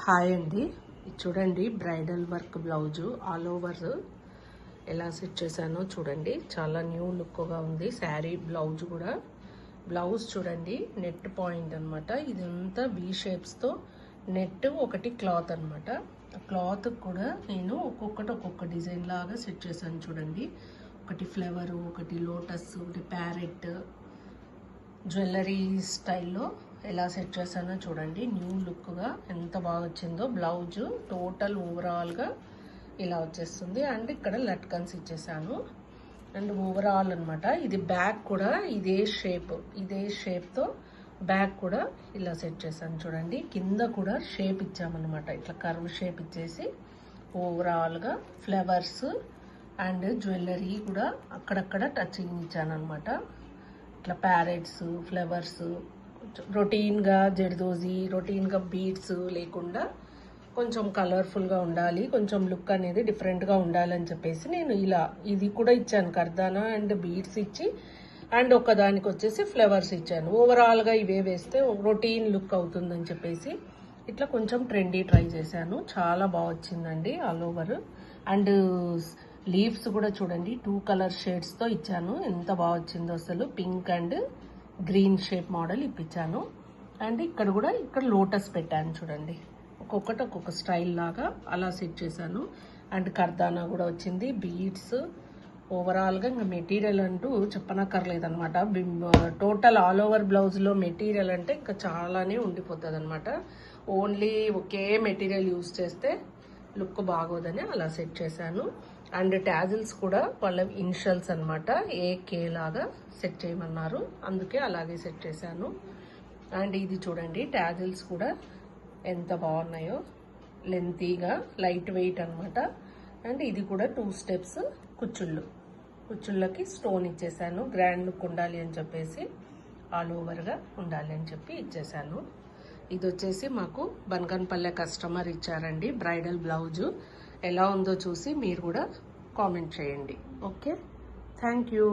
Hi అండి, ఇది చూడండి bridal work blouse all over ఎలా సెట్ చేశానో చూడండి. చాలా న్యూ లుక్గా ఉంది. శారీ బ్లౌజ్ కూడా. బ్లౌజ్ చూడండి నెట్ పాయింట్ అనమాట. ఇదంతా వీ షేప్స్తో నెట్ ఒకటి క్లాత్ అనమాట. ఆ క్లాత్ కూడా నేను ఒక్కొక్క డిజైన్ లాగా సెట్ చేశాను చూడండి. ఒకటి ఫ్లవరు, ఒకటి లోటస్, ఒకటి ప్యారెట్, జ్యువెలరీ స్టైల్లో ఎలా సెట్ చేశానో చూడండి. న్యూ లుక్గా ఎంత బాగా వచ్చిందో. బ్లౌజ్ టోటల్ ఓవరాల్గా ఇలా వచ్చేస్తుంది. అండ్ ఇక్కడ లట్కన్స్ ఇచ్చేసాను. అండ్ ఓవరాల్ అనమాట. ఇది బ్యాక్ కూడా ఇదే షేప్తో బ్యాక్ కూడా ఇలా సెట్ చేశాను చూడండి. కింద కూడా షేప్ ఇచ్చామన్నమాట. ఇట్లా కర్వ్ షేప్ ఇచ్చేసి ఓవరాల్గా ఫ్లవర్స్ అండ్ జ్యువెలరీ కూడా అక్కడక్కడ టచింగ్ ఇచ్చాను అనమాట. ఇట్లా ప్యారెట్స్, ఫ్లవర్స్, రొటీన్గా జర్దోజీ, రొటీన్గా బీడ్స్ లేకుండా కొంచెం కలర్ఫుల్గా ఉండాలి, కొంచెం లుక్ అనేది డిఫరెంట్గా ఉండాలని చెప్పేసి నేను ఇలా ఇది కూడా ఇచ్చాను. కర్దానా అండ్ బీడ్స్ ఇచ్చి అండ్ ఒకదానికి వచ్చేసి ఫ్లవర్స్ ఇచ్చాను. ఓవరాల్గా ఇవే వేస్తే రొటీన్ లుక్ అవుతుందని చెప్పేసి ఇట్లా కొంచెం ట్రెండీ ట్రై చేశాను. చాలా బాగా వచ్చిందండి ఆల్ ఓవర్. అండ్ లీవ్స్ కూడా చూడండి 2 కలర్ షేడ్స్తో ఇచ్చాను. ఎంత బాగా వచ్చిందో అసలు. Pink and green shape model ఇప్పించాను. అండ్ ఇక్కడ లోటస్ పెట్టాను చూడండి. ఒక్కొక్క స్టైల్ లాగా అలా సెట్ చేశాను. అండ్ కర్దానా కూడా వచ్చింది, బీడ్స్. ఓవరాల్గా ఇంకా మెటీరియల్ అంటూ చెప్పనక్కర్లేదు అనమాట. టోటల్ ఆల్ ఓవర్ బ్లౌజ్లో మెటీరియల్ అంటే ఇంకా చాలానే ఉండిపోతుంది అనమాట. ఓన్లీ ఒకే మెటీరియల్ యూజ్ చేస్తే లుక్ బాగోదని అలా సెట్ చేశాను. అండ్ ట్యాజిల్స్ కూడా వాళ్ళ ఇనిషియల్స్ అనమాట. ఏకే లాగా సెట్ చేయమన్నారు, అందుకే అలాగే సెట్ చేశాను. అండ్ ఇది చూడండి ట్యాజిల్స్ కూడా ఎంత బాగున్నాయో. లెంతీగా లైట్ వెయిట్ అనమాట. అండ్ ఇది కూడా 2 స్టెప్స్ కుచ్చుళ్ళకి స్టోన్ ఇచ్చేసాను. గ్రాండ్ లుక్ ఉండాలి అని చెప్పేసి, ఆల్ ఓవర్గా ఉండాలి అని చెప్పి ఇచ్చేసాను. ఇది వచ్చేసి మాకు బనగన్పల్లె కస్టమర్ ఇచ్చారండి బ్రైడల్ బ్లౌజు. ఎలా ఉందో చూసి మీరు కూడా కామెంట్ చేయండి. Okay, thank you.